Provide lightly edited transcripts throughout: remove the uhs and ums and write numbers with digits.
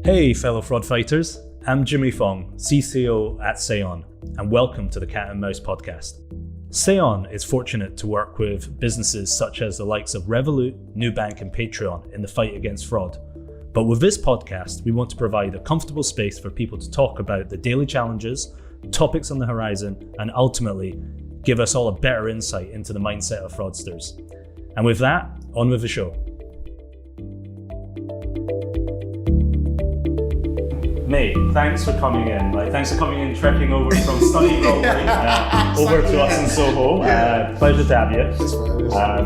Hey fellow fraud fighters, I'm Jimmy Fong, CCO at SEON, and welcome to the Cat and Mouse podcast. SEON is fortunate to work with businesses such as the likes of Revolut, Nubank and Patreon in the fight against fraud. But with this podcast, we want to provide a comfortable space for people to talk about the daily challenges, topics on the horizon, and ultimately give us all a better insight into the mindset of fraudsters. And with that, on with the show. Mate, thanks for coming in. Thanks for coming in, trekking over from Study Broadway over to us in Soho. Pleasure to have you.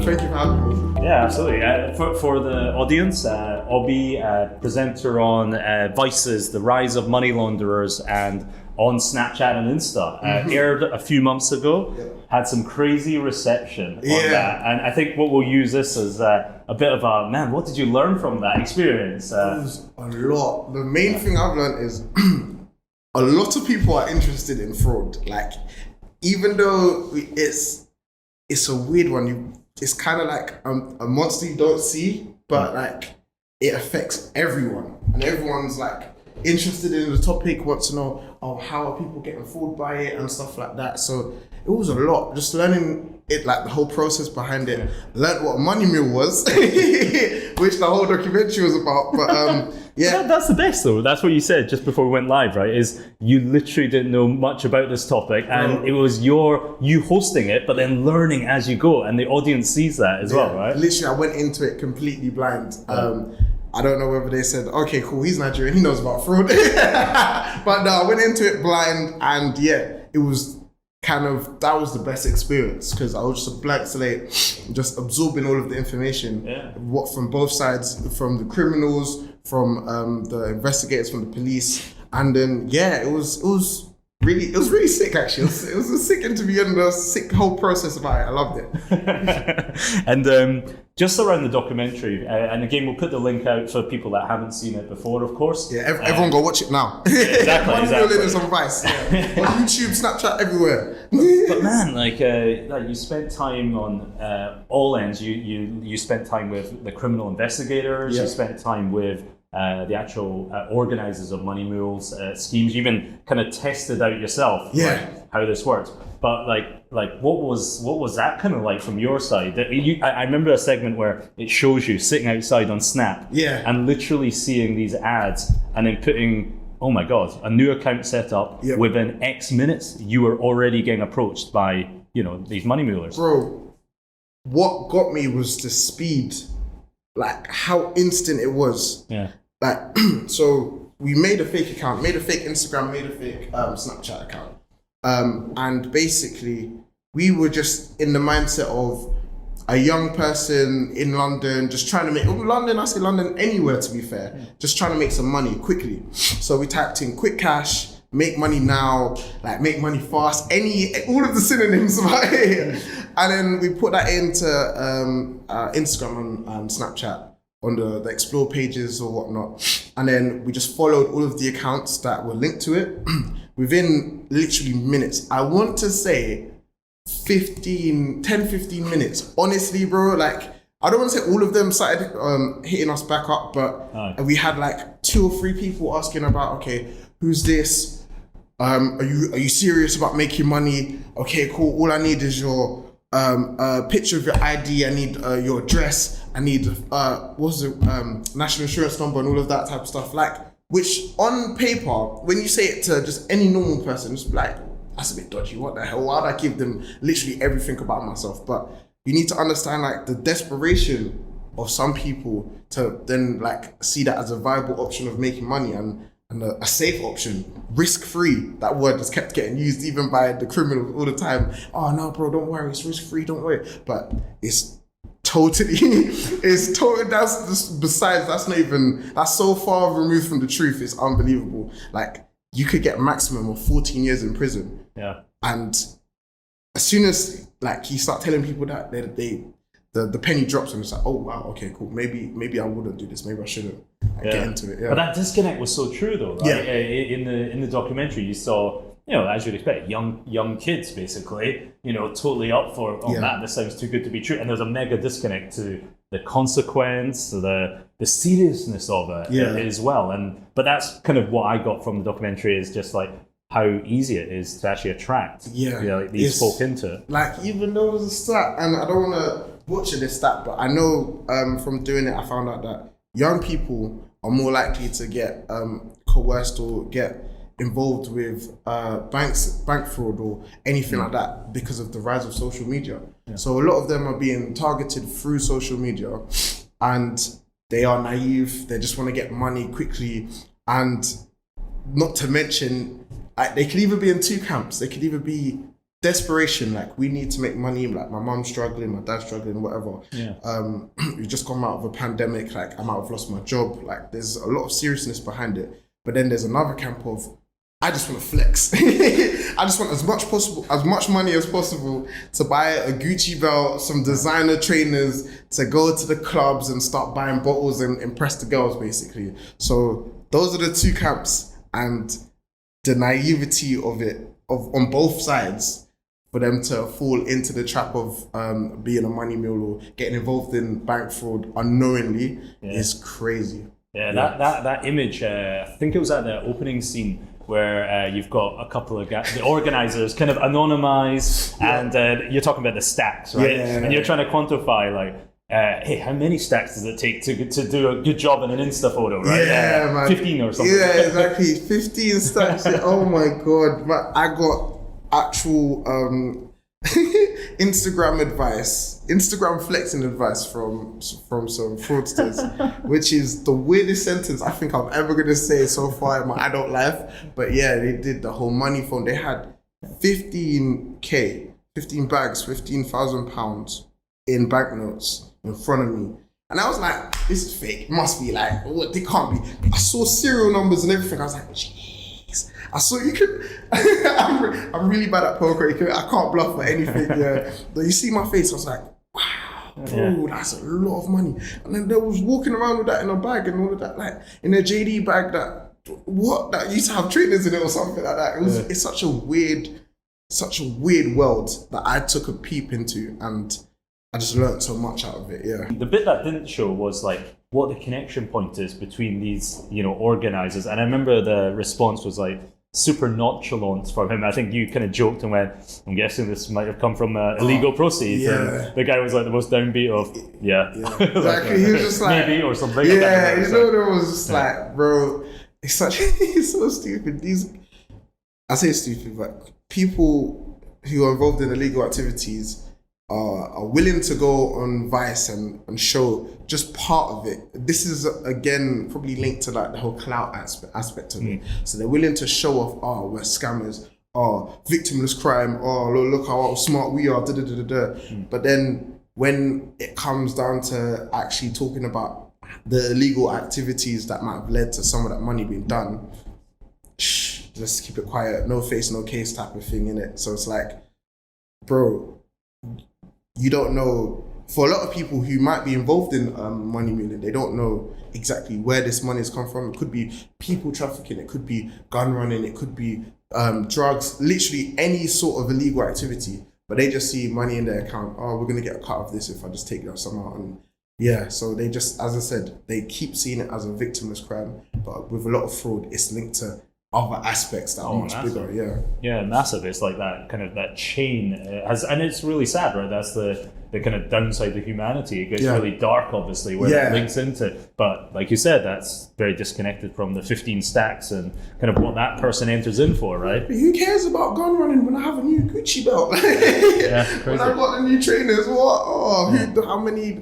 Thank you for having me. Yeah, absolutely. For the audience, Obi, presenter on Vice's The Rise of Money Launderers and on Snapchat and Insta, aired a few months ago, had some crazy reception on that. And I think what we'll use this as a bit of a, man, what did you learn from that experience? It was a lot. The main thing I've learned is a lot of people are interested in fraud. Like, even though it's a weird one, it's kind of like a monster you don't see, but like it affects everyone. And everyone's like interested in the topic, wants to know, how are people getting fooled by it and stuff like that. So it was a lot, just learning it, like the whole process behind it. Learned what a money mule was, which the whole documentary was about. But that's the best though. That's what you said just before we went live, right? Is you literally didn't know much about this topic, and it was you hosting it, but then learning as you go, and the audience sees that as well, right? Literally, I went into it completely blind. I don't know whether they said, okay, cool, he's Nigerian, he knows about fraud. But no, I went into it blind, and it was that was the best experience, because I was just a blank slate, just absorbing all of the information, what from both sides, from the criminals, from the investigators, from the police, and then it was really sick actually. It was a sick interview and a sick whole process about it. I loved it. And just around the documentary, and again we'll put the link out for people that haven't seen it before, of course. Everyone go watch it now. Exactly. Million on Vice. On YouTube, Snapchat, everywhere. But man, like you spent time on all ends. You spent time with the criminal investigators. You spent time with the actual organizers of money mules schemes. You even kind of tested out yourself how this worked. But like what was that kind of like from your side? I remember a segment where it shows you sitting outside on Snap and literally seeing these ads and then putting, oh my God, a new account set up. Within X minutes you were already getting approached by these money mulers. Bro, what got me was the speed, like how instant it was. Like, so we made a fake account, made a fake Instagram, made a fake Snapchat account. And basically, we were just in the mindset of a young person in London, just trying to make, London, anywhere to be fair, just trying to make some money quickly. So we typed in quick cash, make money now, like make money fast, all of the synonyms about it. And then we put that into Instagram and Snapchat on the explore pages or whatnot. And then we just followed all of the accounts that were linked to it within literally minutes. I want to say 10, 15 minutes. Honestly, bro, like, I don't want to say all of them started hitting us back up, but we had like 2 or 3 people asking about, okay, who's this? Are you serious about making money? Okay, cool. All I need is your picture of your ID. I need your address. I need national insurance number and all of that type of stuff. Like, which on paper, when you say it to just any normal person, it's like, that's a bit dodgy. What the hell? Why would I give them literally everything about myself? But you need to understand like the desperation of some people to then like see that as a viable option of making money and a safe option, risk-free. That word just kept getting used even by the criminals all the time. Oh no, bro, don't worry, it's risk-free, don't worry. But that's so far removed from the truth, it's unbelievable. Like, you could get maximum of 14 years in prison. And as soon as like you start telling people that, the penny drops and it's like, oh wow, okay, cool. Maybe I wouldn't do this. Maybe I shouldn't get into it. But that disconnect was so true though, right? In the documentary, you saw, as you'd expect, young kids basically, totally up for, that. This sounds too good to be true. And there's a mega disconnect to the consequence, the seriousness of it as well. But that's kind of what I got from the documentary, is just like how easy it is to actually attract like these folk into it. Like, even though it was a stat, and I don't want to butcher this stat, but I know from doing it, I found out that young people are more likely to get coerced or get involved with bank fraud or anything like that because of the rise of social media. So a lot of them are being targeted through social media, and they are naive. They just want to get money quickly, and not to mention, they could either be in two camps. They could either be desperation, like, we need to make money, like my mom's struggling, my dad's struggling, whatever. We've just come out of a pandemic, like I might have lost my job. Like, there's a lot of seriousness behind it. But then there's another camp of, I just want to flex. I just want as much money as possible to buy a Gucci belt, some designer trainers, to go to the clubs and start buying bottles and impress the girls, basically. So those are the two camps, and the naivety of it, on both sides, for them to fall into the trap of being a money mule or getting involved in bank fraud unknowingly is crazy. That image, I think it was at the opening scene where you've got a couple of the organizers kind of anonymized, and you're talking about the stacks, right? And you're trying to quantify, like, hey, how many stacks does it take to do a good job in an Insta photo, right? Man. 15 or something. Yeah, exactly. 15 stacks. Oh my God. Man, I got actual Instagram flexing advice from some fraudsters, which is the weirdest sentence I think I'm ever going to say so far in my adult life. But yeah, they did the whole money phone. They had 15 bags, £15,000 in banknotes in front of me. And I was like, this is fake. It must be like, what? They can't be. I saw serial numbers and everything. I was like, jeez. I saw you could. I'm really bad at poker. I can't bluff or anything. But you see my face. I was like, wow, bro, that's a lot of money. And then they was walking around with that in a bag and all of that, like in a JD bag that used to have trainers in it or something like that. It's such a weird world that I took a peep into, and I just learned so much out of it. The bit that didn't show was like what the connection point is between these, organizers. And I remember the response was like super nonchalant from him. I think you kind of joked and went, I'm guessing this might have come from illegal proceeds. And the guy was like the most downbeat of, Exactly. Like, he was just like, maybe, or something. Yeah, there was just like, bro, it's so stupid. I say stupid, but people who are involved in illegal activities are willing to go on Vice and show just part of it. This is, again, probably linked to like the whole clout aspect of it. So they're willing to show off, we're scammers, victimless crime, look how smart we are, But then when it comes down to actually talking about the illegal activities that might have led to some of that money being done, just keep it quiet, no face, no case type of thing, innit? So it's like, bro, you don't know, for a lot of people who might be involved in money muling, they don't know exactly where this money has come from. It could be people trafficking, it could be gun running, it could be drugs, literally any sort of illegal activity. But they just see money in their account. We're going to get a cut of this if I just take that somehow. And so they just, as I said, they keep seeing it as a victimless crime. But with a lot of fraud, it's linked to other aspects that are much bigger. Yeah, massive. It's like that kind of that chain and it's really sad, right? That's the kind of downside to humanity. It gets really dark, obviously, where it links into. But like you said, that's very disconnected from the 15 stacks and kind of what that person enters in for, right? But who cares about gun running when I have a new Gucci belt? When I got the new trainers, what? How many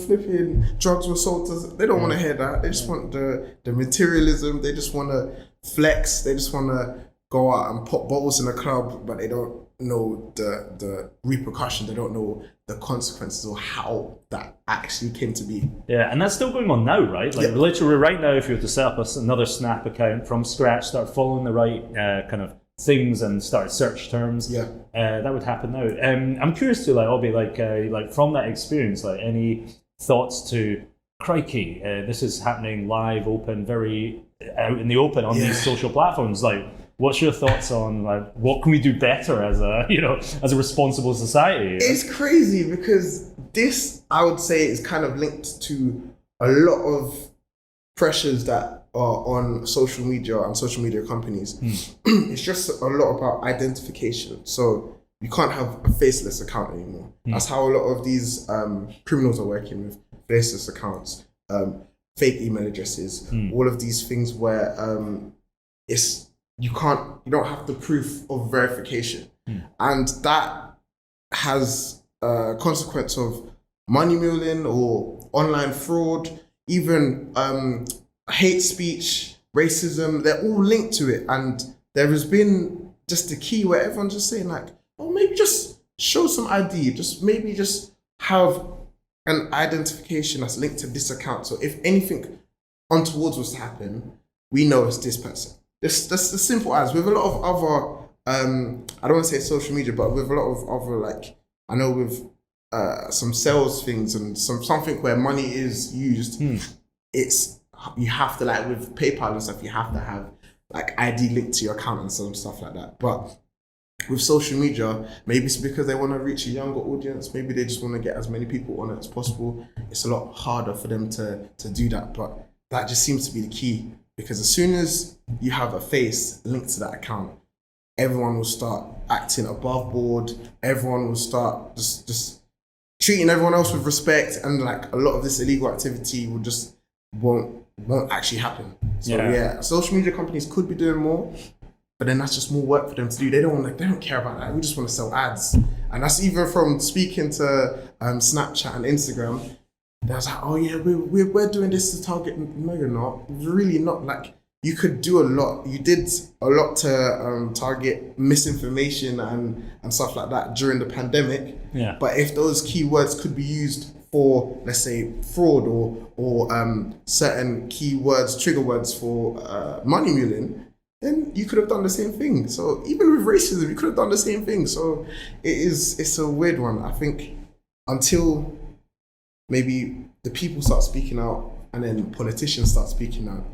flipping drugs were sold? They don't want to hear that. They just want the materialism. They just want to flex. They just want to go out and pop bottles in a club, but they don't know the repercussion. They don't know the consequences or how that actually came to be. Yeah, and that's still going on now, right? Like literally right now, if you were to set up another Snap account from scratch, start following the right kind of things and start search terms, that would happen now. I'm curious to Obi, like from that experience, like any thoughts to, crikey, this is happening live, open, very out in the open on these social platforms. Like, What's your thoughts on like what can we do better as a as a responsible society? It's crazy because this, I would say, is kind of linked to a lot of pressures that are on social media and social media companies. It's just a lot about identification. So you can't have a faceless account anymore. That's how a lot of these criminals are working with faceless accounts, fake email addresses, all of these things where you don't have the proof of verification, and that has a consequence of money muling or online fraud, even hate speech, racism. They're all linked to it, and there has been just a key where everyone's just saying like, oh, maybe just show some ID, just have an identification that's linked to this account. So if anything untoward was to happen, we know it's this person. That's as simple as. With a lot of other, I don't want to say social media, but with a lot of other, like, I know with some sales things and something where money is used, it's, you have to, like with PayPal and stuff, you have to have like ID linked to your account and some stuff like that. But with social media, maybe it's because they want to reach a younger audience. Maybe they just want to get as many people on it as possible. It's a lot harder for them to do that. But that just seems to be the key, because as soon as you have a face linked to that account, everyone will start acting above board. Everyone will start just treating everyone else with respect, and like a lot of this illegal activity will just won't actually happen. So yeah, social media companies could be doing more, but then that's just more work for them to do. They don't care about that. We just want to sell ads. And that's even from speaking to Snapchat and Instagram. They was like, oh yeah, we're doing this to target. No, you're not. You're really not. Like, you could do a lot. You did a lot to target misinformation and stuff like that during the pandemic. Yeah. But if those keywords could be used for, let's say, fraud or certain keywords, trigger words for money muling, then you could have done the same thing. So even with racism, you could have done the same thing. So it's a weird one. I think until maybe the people start speaking out and then politicians start speaking out,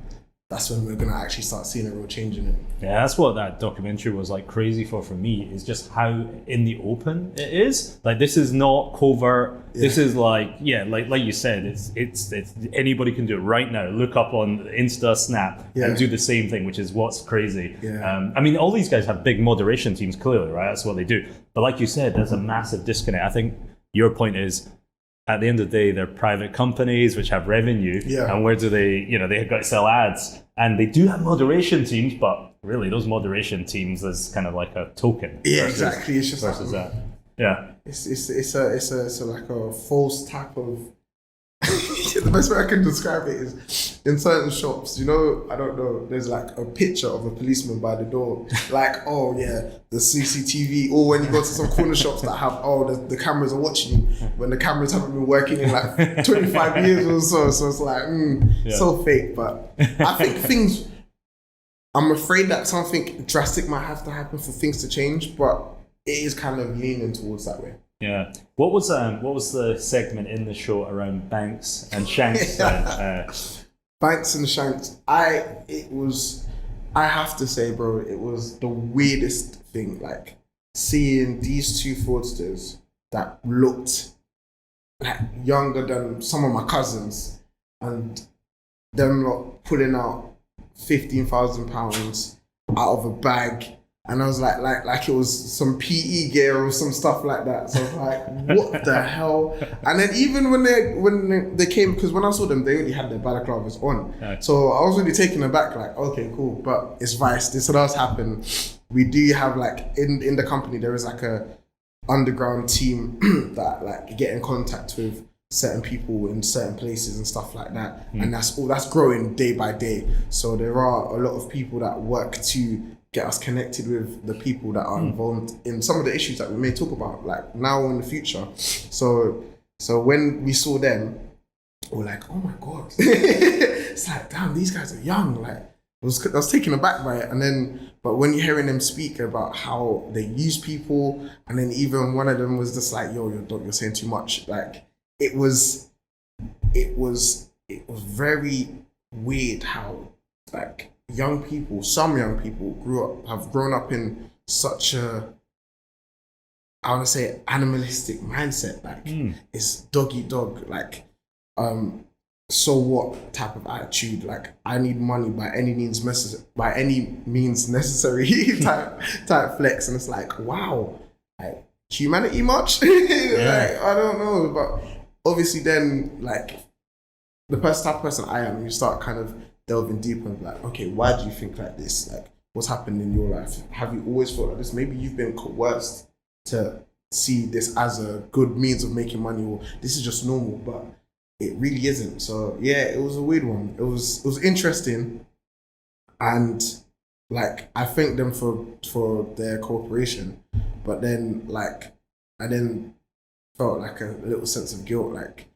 that's when we're gonna actually start seeing a real change in it. Yeah, that's what that documentary was like crazy for me, is just how in the open it is. Like, this is not covert. Yeah. This is like you said, it's anybody can do it right now. Look up on Insta, Snap, and do the same thing, which is what's crazy. Yeah. I mean, all these guys have big moderation teams, clearly, right? That's what they do. But like you said, there's a massive disconnect. I think your point is, at the end of the day, they're private companies which have revenue. Yeah. And where do they, they've got to sell ads. And they do have moderation teams, but really those moderation teams is kind of like a token. Yeah, exactly. It's just versus that. Yeah. It's like a false type of. The best way I can describe it is in certain shops, I don't know, there's like a picture of a policeman by the door, like, oh yeah, the CCTV, or when you go to some corner shops that have, the cameras are watching you, when the cameras haven't been working in like 25 years or so it's like, so fake. But I think I'm afraid that something drastic might have to happen for things to change, but it is kind of leaning towards that way. Yeah. What was the segment in the show around Banks and Shanks? Banks and Shanks. I have to say, bro, it was the weirdest thing. Like, seeing these two fraudsters that looked like younger than some of my cousins, and them lot pulling out £15,000 out of a bag. And I was like it was some PE gear or some stuff like that. So I was like, what the hell? And then even when they came, because when I saw them, they already had their balaclavas on. Right. So I was really taken aback, like, okay, cool. But it's Vice. This does happen. We do have, like, in the company, there is like a underground team that like get in contact with certain people in certain places and stuff like that. And that's growing day by day. So there are a lot of people that work to get us connected with the people that are involved in some of the issues that we may talk about, like now or in the future. So when we saw them, we're like, oh my God. It's like, damn, these guys are young. Like, I was taken aback by it. But when you're hearing them speak about how they use people, and then even one of them was just like, yo, you're saying too much. Like, it was very weird how, like, some young people have grown up in such a, I want to say, animalistic mindset. Like it's dog eat dog. Like, so what type of attitude? Like, I need money by any means necessary type flex. And it's like, wow, like humanity much? Like, I don't know, but obviously then like the type of person I am, you start kind of delving deeper and like, okay, why do you think like this? Like, what's happened in your life? Have you always thought like this? Maybe you've been coerced to see this as a good means of making money, or this is just normal, but it really isn't. So yeah, it was a weird one. It was interesting, and like I thank them for their cooperation, but then like I then felt like a little sense of guilt. Like,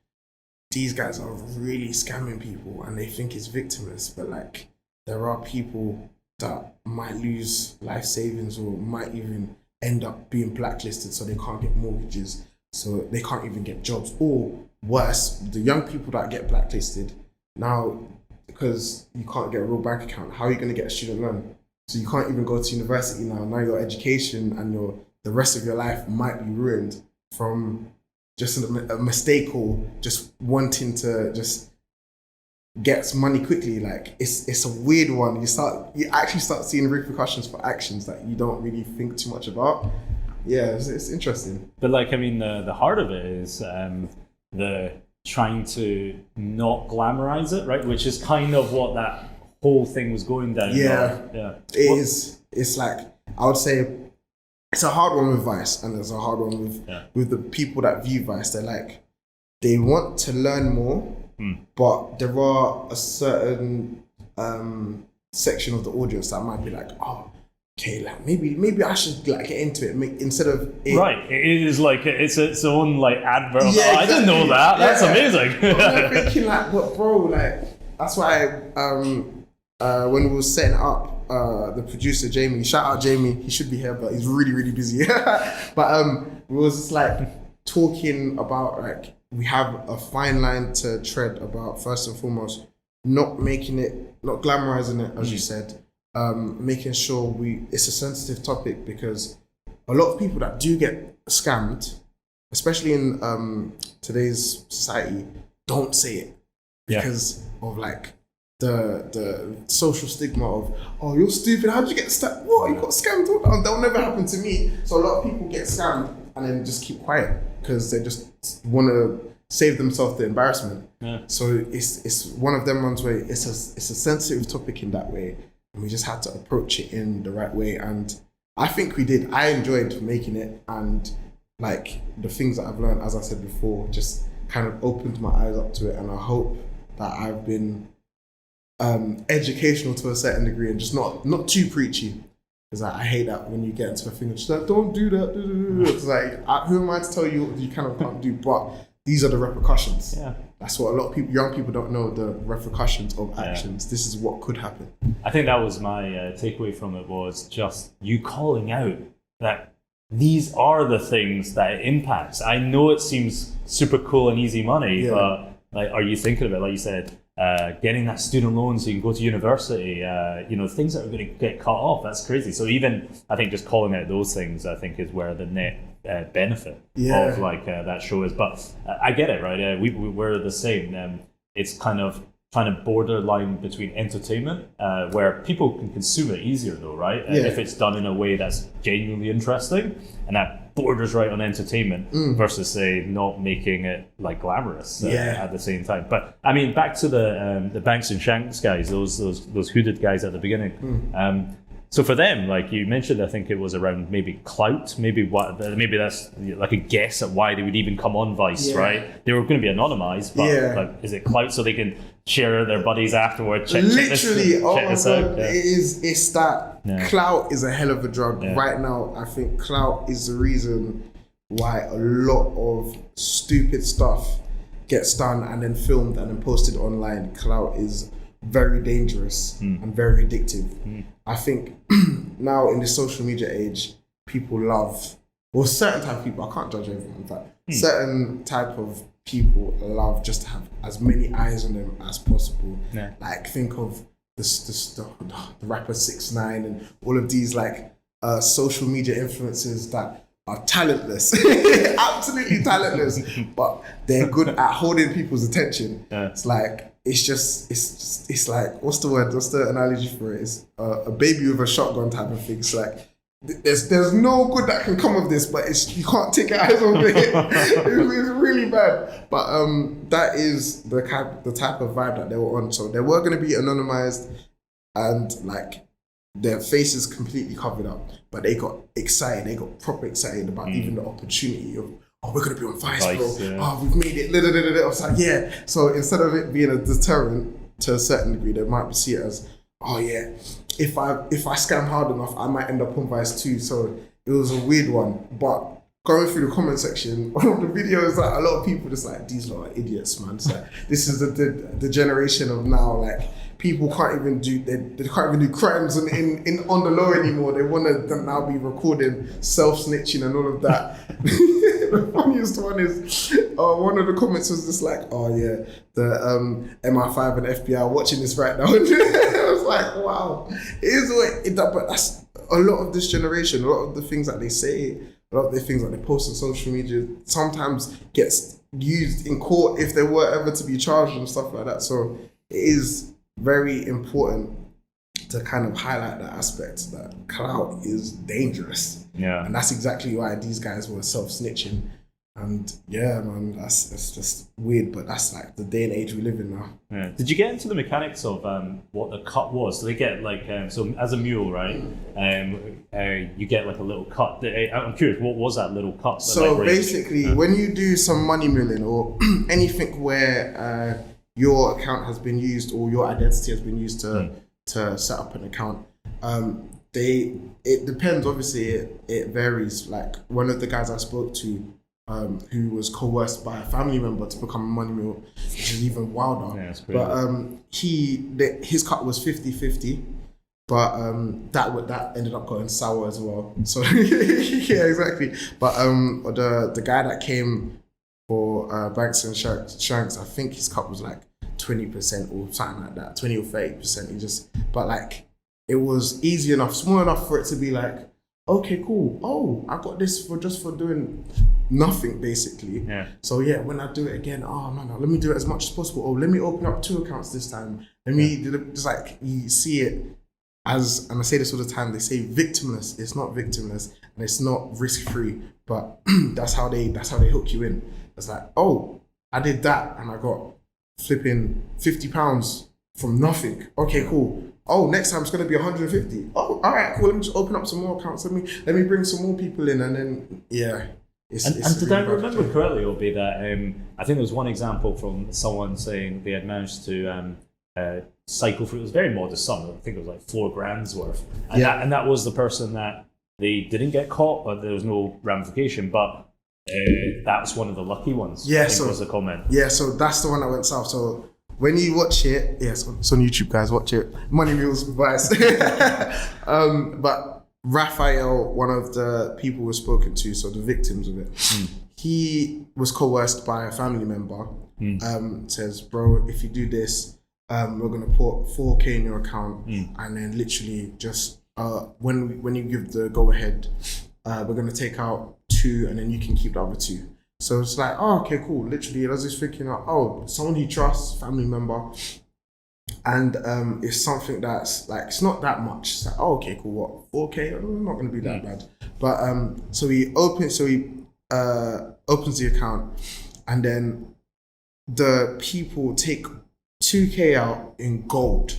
these guys are really scamming people and they think it's victimless, but like there are people that might lose life savings or might even end up being blacklisted, so they can't get mortgages, so they can't even get jobs, or worse, the young people that get blacklisted now because you can't get a real bank account. How are you going to get a student loan? So you can't even go to university now. Now your education and the rest of your life might be ruined from just a mistake or just wanting to just get money quickly. Like it's a weird one. You actually start seeing repercussions for actions that you don't really think too much about. Yeah, it's interesting. But like, I mean, the heart of it is the trying to not glamorize it, right? Which is kind of what that whole thing was going down. Yeah. It is. It's like, I would say it's a hard one with Vice, and there's a hard one with the people that view Vice. They're like, they want to learn more, but there are a certain section of the audience that might be like, oh, okay, like maybe I should like get into it instead of it. Right. It is like its own like advert. Yeah, exactly. I didn't know that. That's amazing. I'm thinking like, what, bro? Like that's why when we were setting up, the producer Jamie, shout out Jamie, he should be here, but he's really really busy. But we was just like talking about like we have a fine line to tread about, first and foremost, not glamorizing it, as you said. Making sure it's a sensitive topic, because a lot of people that do get scammed, especially in today's society, don't say it because of like the social stigma of, oh, you're stupid, how did you get scammed? What, you got scammed? That'll never happen to me. So a lot of people get scammed and then just keep quiet because they just want to save themselves the embarrassment. So it's one of them ones where it's a sensitive topic in that way. We just had to approach it in the right way, and I think we did. I enjoyed making it, and like the things that I've learned, as I said before, just kind of opened my eyes up to it, and I hope that I've been educational to a certain degree and just not too preachy, because I hate that when you get into a thing and just like, don't do that. It's like, who am I to tell you what you kind of can't do? But these are the repercussions. Yeah. That's what a lot of people, young people, don't know, the repercussions of actions. Yeah. This is what could happen. I think that was my takeaway from it, was just you calling out that these are the things that it impacts. I know it seems super cool and easy money, but like, are you thinking of it? Like you said, getting that student loan so you can go to university, things that are going to get cut off. That's crazy. So even, I think just calling out those things, I think, is where the net benefit of like that show is. But I get it, right? We're the same. It's kind of trying to borderline between entertainment, where people can consume it easier though, right? If it's done in a way that's genuinely interesting, and that borders right on entertainment, versus say not making it like glamorous at the same time. But I mean, back to the Banks and Shanks guys, those hooded guys at the beginning. So for them, like you mentioned, I think it was around maybe clout, maybe that's like a guess at why they would even come on Vice, right? They were going to be anonymized, but like, is it clout so they can share their buddies afterwards? Check this out. It's that clout is a hell of a drug right now. I think clout is the reason why a lot of stupid stuff gets done and then filmed and then posted online. Clout is very dangerous and very addictive. I think now in the social media age, people love, certain type of people, I can't judge everyone, but certain type of people love just to have as many eyes on them as possible. Like, think of the rapper 6ix9ine and all of these like social media influencers that are talentless, absolutely talentless, but they're good at holding people's attention. It's like it's like what's the word? What's the analogy for it? It's a baby with a shotgun type of thing. It's like there's no good that can come of this, but you can't take your eyes off it. It's really bad. But that is the type of vibe that they were on. So they were going to be anonymized and like their faces completely covered up, but they got excited. They got proper excited about even the opportunity of, oh, we're going to be on Vice, bro. Yeah. Oh, we've made it. I was like, yeah. So instead of it being a deterrent to a certain degree, they might see it as, oh yeah, if I scam hard enough, I might end up on Vice too. So it was a weird one. But going through the comment section on the videos, like a lot of people just like, these lot are idiots, man. It's like, this is the generation of now, like, people can't even do they can't even do crimes in on the low anymore. They want to now be recording self-snitching and all of that. The funniest one is one of the comments was just like, oh yeah, the MI5 and FBI are watching this right now. I was like, wow, it is what it does, but that's a lot of this generation. A lot of the things that they say, a lot of the things that they post on social media sometimes gets used in court if they were ever to be charged and stuff like that. So it is very important to kind of highlight that aspect that clout is dangerous. Yeah. And that's exactly why these guys were self-snitching. And yeah, man, that's just weird, but that's like the day and age we live in now. Yeah. Did you get into the mechanics of what the cut was? So they get like, so as a mule, right? You get like a little cut. I'm curious, what was that little cut? So like, basically, when you do some money muling or anything where your account has been used or your identity has been used to set up an account, it depends. Obviously, it varies. Like one of the guys I spoke to, who was coerced by a family member to become a money mule, which is even wilder. Yeah, but his cut was 50-50, but that ended up going sour as well. So yeah, exactly. But the guy that came for Banks and Shanks, I think his cut was like 20% or something like that, 20 or 30%. But like it was easy enough, small enough for it to be like, okay, cool. Oh, I got this for doing nothing basically. Yeah. So yeah, when I do it again, oh no, let me do it as much as possible. Oh, let me open up 2 accounts this time. Let me just like you see it as, and I say this all the time. They say victimless. It's not victimless, and it's not risk free. But that's how they hook you in. It's like, oh, I did that, and I got flipping £50 from nothing. Okay, cool. Oh, next time it's gonna be 150. Oh, all right, cool. Let me just open up some more accounts. Let me bring some more people in, and then yeah. And did I remember correctly, Obi, that I think there was one example from someone saying they had managed to cycle through. It was a very modest sum. I think it was like $4,000 worth. And that was the person that they didn't get caught, but there was no ramification. But that was one of the lucky ones. Yeah, so was the comment. Yeah, so that's the one that went south. So when you watch it, yes, it's on YouTube, guys. Watch it. Money Mules Vice. But Raphael, one of the people we've spoken to, so the victims of it, he was coerced by a family member. Says, bro, if you do this, we're gonna put 4K in your account, and then literally just when you give the go ahead, we're gonna take out 2, and then you can keep the other 2. So it's like, oh, okay, cool. Literally, I was just thinking, oh, someone he trusts, family member. And it's something that's like, it's not that much. It's like, oh, okay, cool. What, 4K? Not going to be that bad. But so he opens the account, and then the people take 2K out in gold.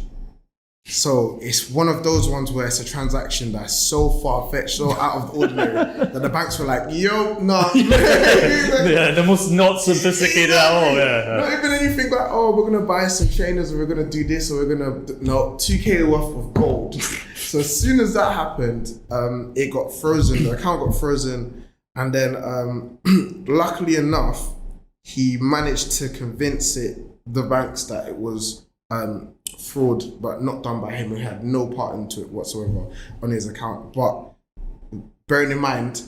So it's one of those ones where it's a transaction that's so far-fetched, so out of the ordinary, that the banks were like, yo, nah. Yeah, the most not sophisticated at all. Yeah. Not even anything like, oh, we're going to buy some trainers, or we're going to do this, or we're going to... No, 2K worth of gold. So as soon as that happened, it got frozen. The account got frozen. And then, luckily enough, he managed to convince the banks that it was... fraud, but not done by him. He had no part into it whatsoever on his account. But bearing in mind,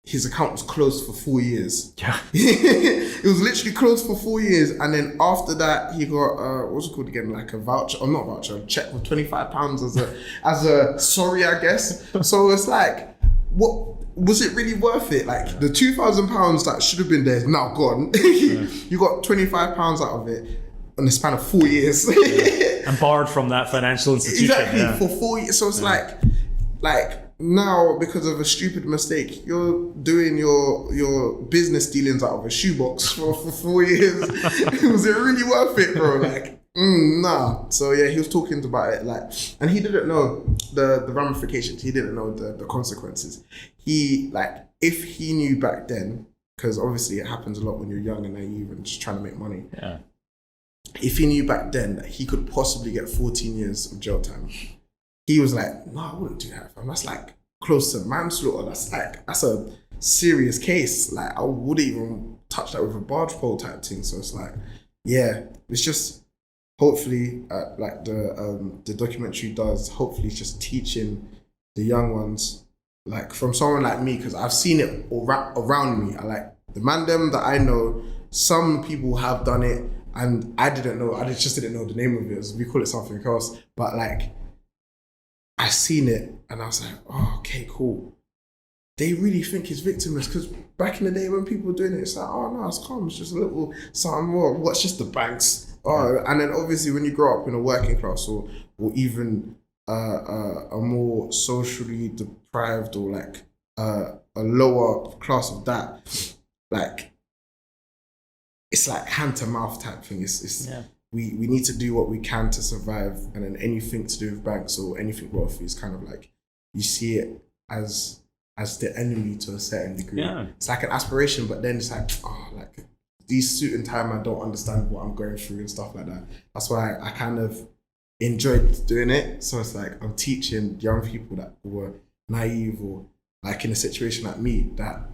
his account was closed for 4 years. Yeah. It was literally closed for 4 years, and then after that, he got what's it called again? Like a voucher, or not voucher, a check for £25 as a sorry, I guess. So it's like, what was it really worth it? Like the £2,000 that should have been there is now gone. You got £25 out of it in the span of 4 years, and barred from that financial institution. Exactly, for 4 years. So it's like now, because of a stupid mistake, you're doing your business dealings out of a shoebox for 4 years. Was it really worth it, bro? Like, nah. So yeah, he was talking about it, like, and he didn't know the ramifications. He didn't know the consequences. He, like, if he knew back then, because obviously it happens a lot when you're young and naive and just trying to make money. Yeah. If he knew back then that he could possibly get 14 years of jail time, he was like, no, I wouldn't do that, fam. That's like close to manslaughter. That's a serious case. Like, I wouldn't even touch that with a barge pole type thing. So it's like, yeah, it's just hopefully like the documentary does, hopefully it's just teaching the young ones, like from someone like me, because I've seen it around me. I like the man them that I know, some people have done it and I didn't know, I just didn't know the name of it. We call it something else, but like, I seen it and I was like, oh, okay, cool. They really think it's victimless, because back in the day when people were doing it, it's like, oh no, it's calm, it's just a little something more. What's just the banks? Oh, and then obviously when you grow up in a working class or even a more socially deprived or like a lower class of that, like it's like hand to mouth type thing. It's we need to do what we can to survive, and then anything to do with banks or anything wealthy is kind of like, you see it as the enemy to a certain degree. Yeah. It's like an aspiration, but then it's like, oh, like these suit and tie man don't understand what I'm going through and stuff like that. That's why I kind of enjoyed doing it. So it's like I'm teaching young people that were naive or like in a situation like me, that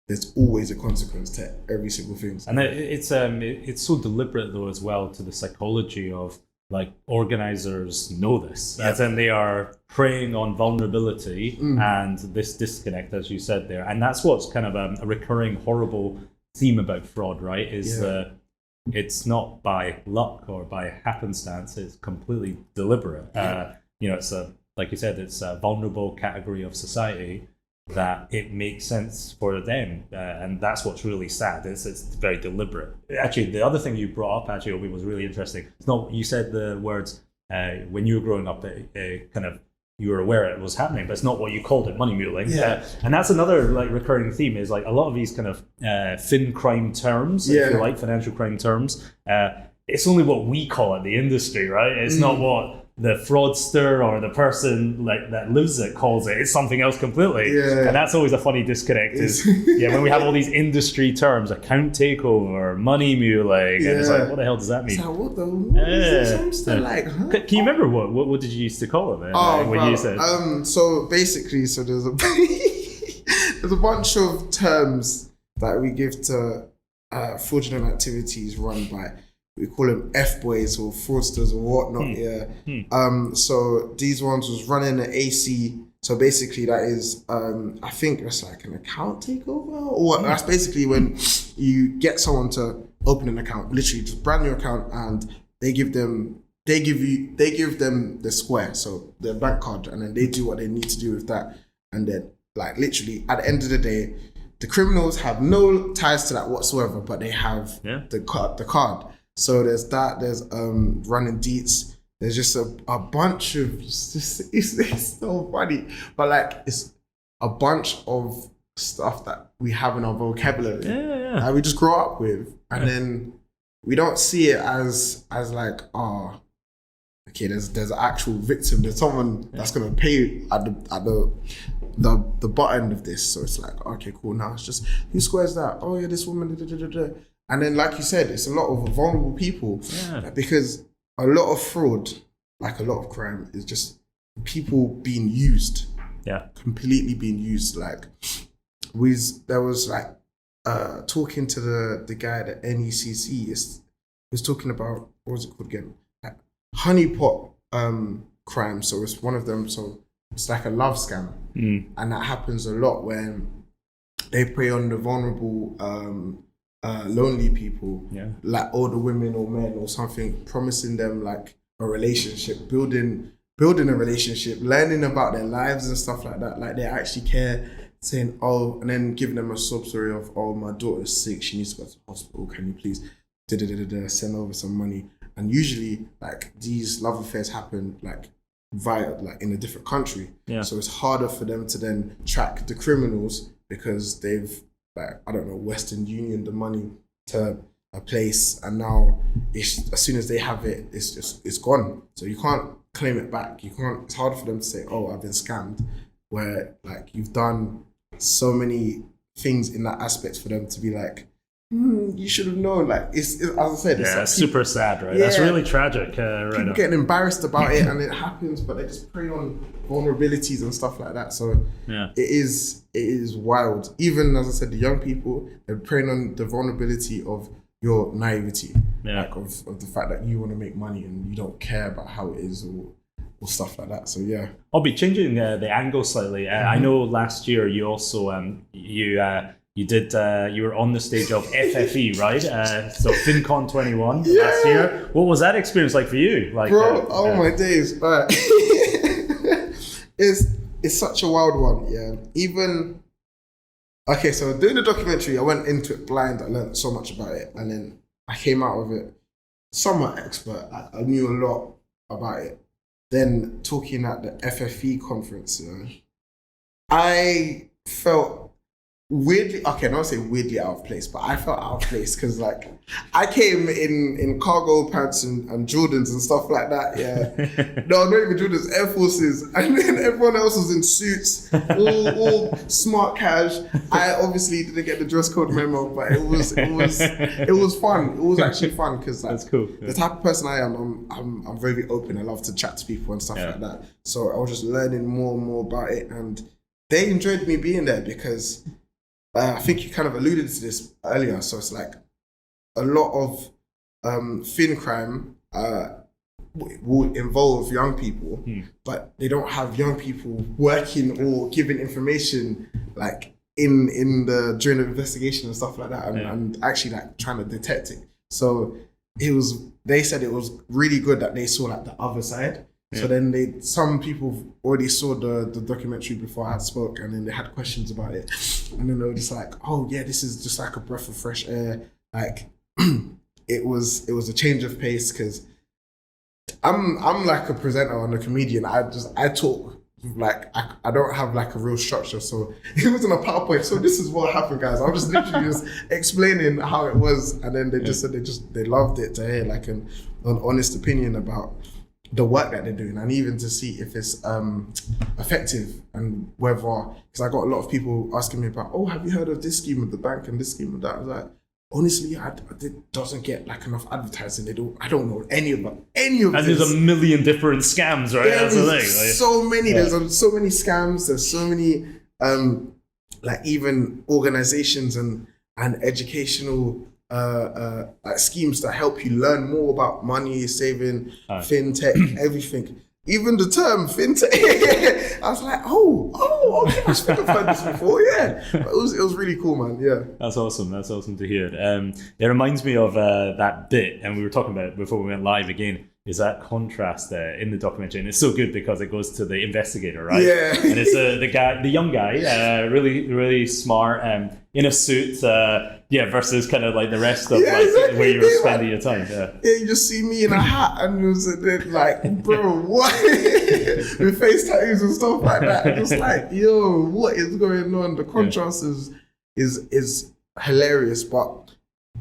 there's always a consequence to every single thing. And it's so deliberate though as well, to the psychology of, like, organizers know this, as in they are preying on vulnerability and this disconnect, as you said there. And that's what's kind of a recurring horrible theme about fraud, right? Is it's not by luck or by happenstance, it's completely deliberate. It's like you said, it's a vulnerable category of society that it makes sense for them, and that's what's really sad. It's very deliberate. Actually, the other thing you brought up, actually, Obi, was really interesting. It's not, you said the words when you were growing up, kind of you were aware it was happening, but it's not what you called it, money muling. And that's another like recurring theme, is like a lot of these kind of fin crime terms, if you like, financial crime terms. It's only what we call it, the industry, right? It's not what the fraudster or the person like that lives it calls it. It's something else completely. And that's always a funny disconnect, is when we have all these industry terms, account takeover, money muling, and it's like, what the hell does that mean? So what is this? Like, huh? Can you remember what did you used to call it, man? When you said so basically, there's a there's a bunch of terms that we give to fraudulent activities run by, we call them F-boys or fraudsters or whatnot. So these ones was running an AC. So basically that is, I think that's like an account takeover, or that's basically when you get someone to open an account, literally just brand new account, and they give them the square, so their bank card, and then they do what they need to do with that. And then like literally at the end of the day, the criminals have no ties to that whatsoever, but they have the card. So there's that, there's running deets, there's just a bunch of, it's so funny, but like it's a bunch of stuff that we have in our vocabulary that we just grow up with, and then we don't see it as like, oh, okay, there's an actual victim, there's someone that's gonna pay at the butt end of this. So it's like, okay, cool, now it's just, who squares that? Oh yeah, this woman, And then, like you said, it's a lot of vulnerable people, because a lot of fraud, like a lot of crime, is just people being used, completely being used. Like, there was like talking to the guy at the NECC, was talking about, what was it called again? Like honeypot crime. So it's one of them. So it's like a love scam, and that happens a lot when they prey on the vulnerable, lonely people, like older women or men or something, promising them like a relationship, building a relationship, learning about their lives and stuff like that. Like they actually care, saying, oh, and then giving them a sob story of, oh, my daughter's sick, she needs to go to the hospital, can you please send over some money? And usually like these love affairs happen like via like in a different country. So it's harder for them to then track the criminals because they've like, I don't know, Western Union the money to a place, and now as soon as they have it, it's gone. So you can't claim it back. It's harder for them to say, oh, I've been scammed, where like you've done so many things in that aspect for them to be like, you should have known. Like it's as I said, it's like super sad, right? That's really tragic. People getting embarrassed about it, and it happens, but they just prey on vulnerabilities and stuff like that. So it is wild. Even as I said, the young people, they're preying on the vulnerability of your naivety, like of the fact that you want to make money and you don't care about how it is or stuff like that. So I'll be changing the angle slightly. I know last year you also you were on the stage of FFE, right? So Fincon 21 last year. What was that experience like for you? Like, bro, my days. All right. It's such a wild one. Yeah. Even okay, so doing the documentary, I went into it blind. I learned so much about it, and then I came out of it somewhat expert. I knew a lot about it. Then talking at the FFE conference, I felt weirdly, okay, I don't say weirdly out of place, but I felt out of place because like I came in cargo pants and Jordans and stuff like that. No, not even Jordans, Air Forces, and then everyone else was in suits, all smart cash. I obviously didn't get the dress code memo, but it was fun. It was actually fun because like, that's cool. The type of person I am, I'm very open. I love to chat to people and stuff like that. So I was just learning more and more about it, and they enjoyed me being there because I think you kind of alluded to this earlier. So it's like a lot of fin crime will involve young people, but they don't have young people working or giving information like in the during the investigation and stuff like that, and actually like trying to detect it. So they said it was really good that they saw like the other side. So then some people already saw the documentary before I spoke, and then they had questions about it, and then they were just like, oh yeah, this is just like a breath of fresh air. Like it was a change of pace because I'm like a presenter and a comedian. I talk like I don't have like a real structure, so it wasn't a PowerPoint. So this is what happened, guys. I'm just literally just explaining how it was, and then they just said they loved it to hear like an honest opinion about the work that they're doing, and even to see if it's effective, and whether, because I got a lot of people asking me about, oh, have you heard of this scheme with the bank and this scheme with that? I was like, honestly, it doesn't get like enough advertising. I don't know any of this. And there's a million different scams, right? That's the thing. Like, so many. There's so many scams. There's so many like even organizations and educational like schemes that help you learn more about money, saving, fintech, everything. Even the term fintech, I was like, okay, I think I've heard this before, But it was really cool, man, That's awesome. That's awesome to hear. It reminds me of that bit, and we were talking about it before we went live again, is that contrast in the documentary, and it's so good because it goes to the investigator, right? Yeah. And it's the young guy, really, really smart, in a suit, versus kind of like the rest of exactly. Where you were spending your time. Yeah, you just see me in a hat, and it was like, bro, what? With face tattoos and stuff like that. Just like, yo, what is going on? The contrast is hilarious, but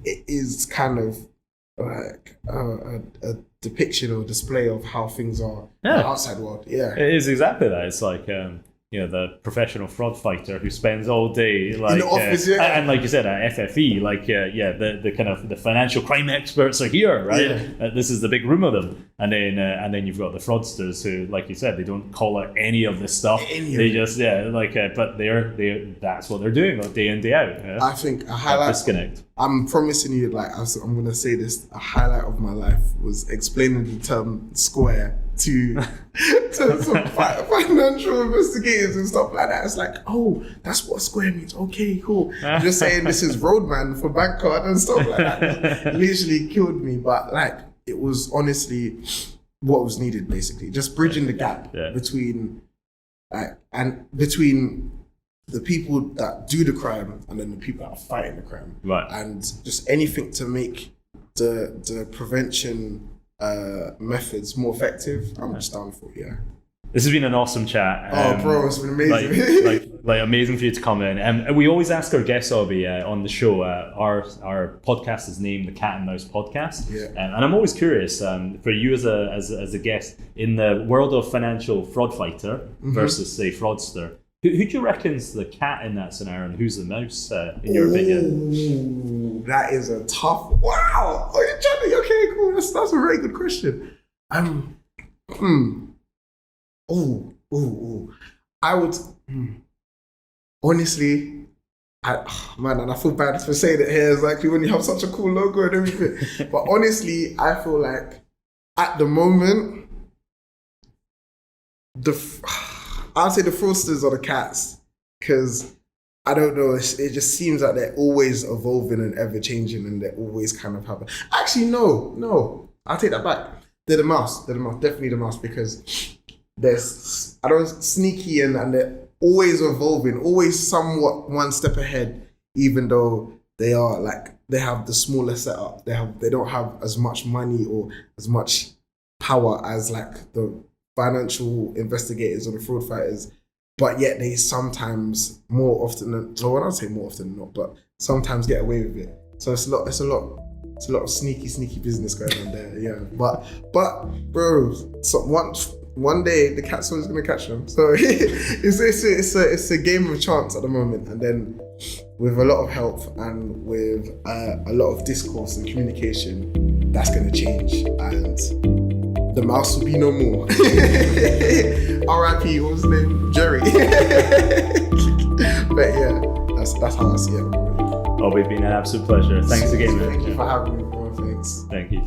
it is kind of like a depiction or display of how things are in the outside world. It is exactly that. It's like the professional fraud fighter who spends all day like in the office, and like you said at FFE, like the kind of the financial crime experts are here, right? This is the big room of them, and then you've got the fraudsters who, like you said, they don't call out any of this stuff. They just but they're that's what they're doing like, day in day out. I think a highlight disconnect. I'm promising you, like I'm gonna say this, a highlight of my life was explaining the term square to some financial investigators and stuff like that. It's like, oh, that's what Square means. Okay, cool. I'm just saying this is Roadman for bank card and stuff like that. It literally killed me, but like it was honestly what was needed, basically, just bridging the gap between the people that do the crime and then the people that are fighting the crime, right? And just anything to make the prevention methods more effective. I'm just down for it. Yeah. This has been an awesome chat. Oh, bro, it's been amazing. like amazing for you to come in. And we always ask our guests, Obi, on the show. Our podcast is named the Cat and Mouse Podcast. Yeah. And I'm always curious for you as a guest in the world of financial fraud fighter versus say fraudster. Who do you reckon's the cat in that scenario, and who's the mouse in your opinion? That is a tough. Wow. Oh, you're trying to. Okay, cool. That's a very good question. I would honestly, and I feel bad for saying it here, exactly when you have such a cool logo and everything. But honestly, I feel like at the moment, I'd say the fraudsters are the cats, because I don't know, it just seems like they're always evolving and ever changing, and they're always kind of having. Actually, no, I'll take that back. They're the mouse, definitely the mouse, because they're sneaky and they're always evolving, always somewhat one step ahead, even though they are like, they have the smaller setup. They don't have as much money or as much power as like the financial investigators or the fraud fighters, but yet they sometimes more often than, well, I don't say more often than not, but sometimes get away with it. So it's a lot of sneaky business going on there. Yeah, but bro, so one day the cat's always gonna catch them. So it's a game of chance at the moment, and then with a lot of help and with a lot of discourse and communication, that's gonna change, and the mouse will be no more. R.I.P. What was his name? Jerry. But yeah, that's how I see it. Oh, it's been an absolute pleasure. Thanks again, man. Thank you for having me, bro. Thanks. Thank you.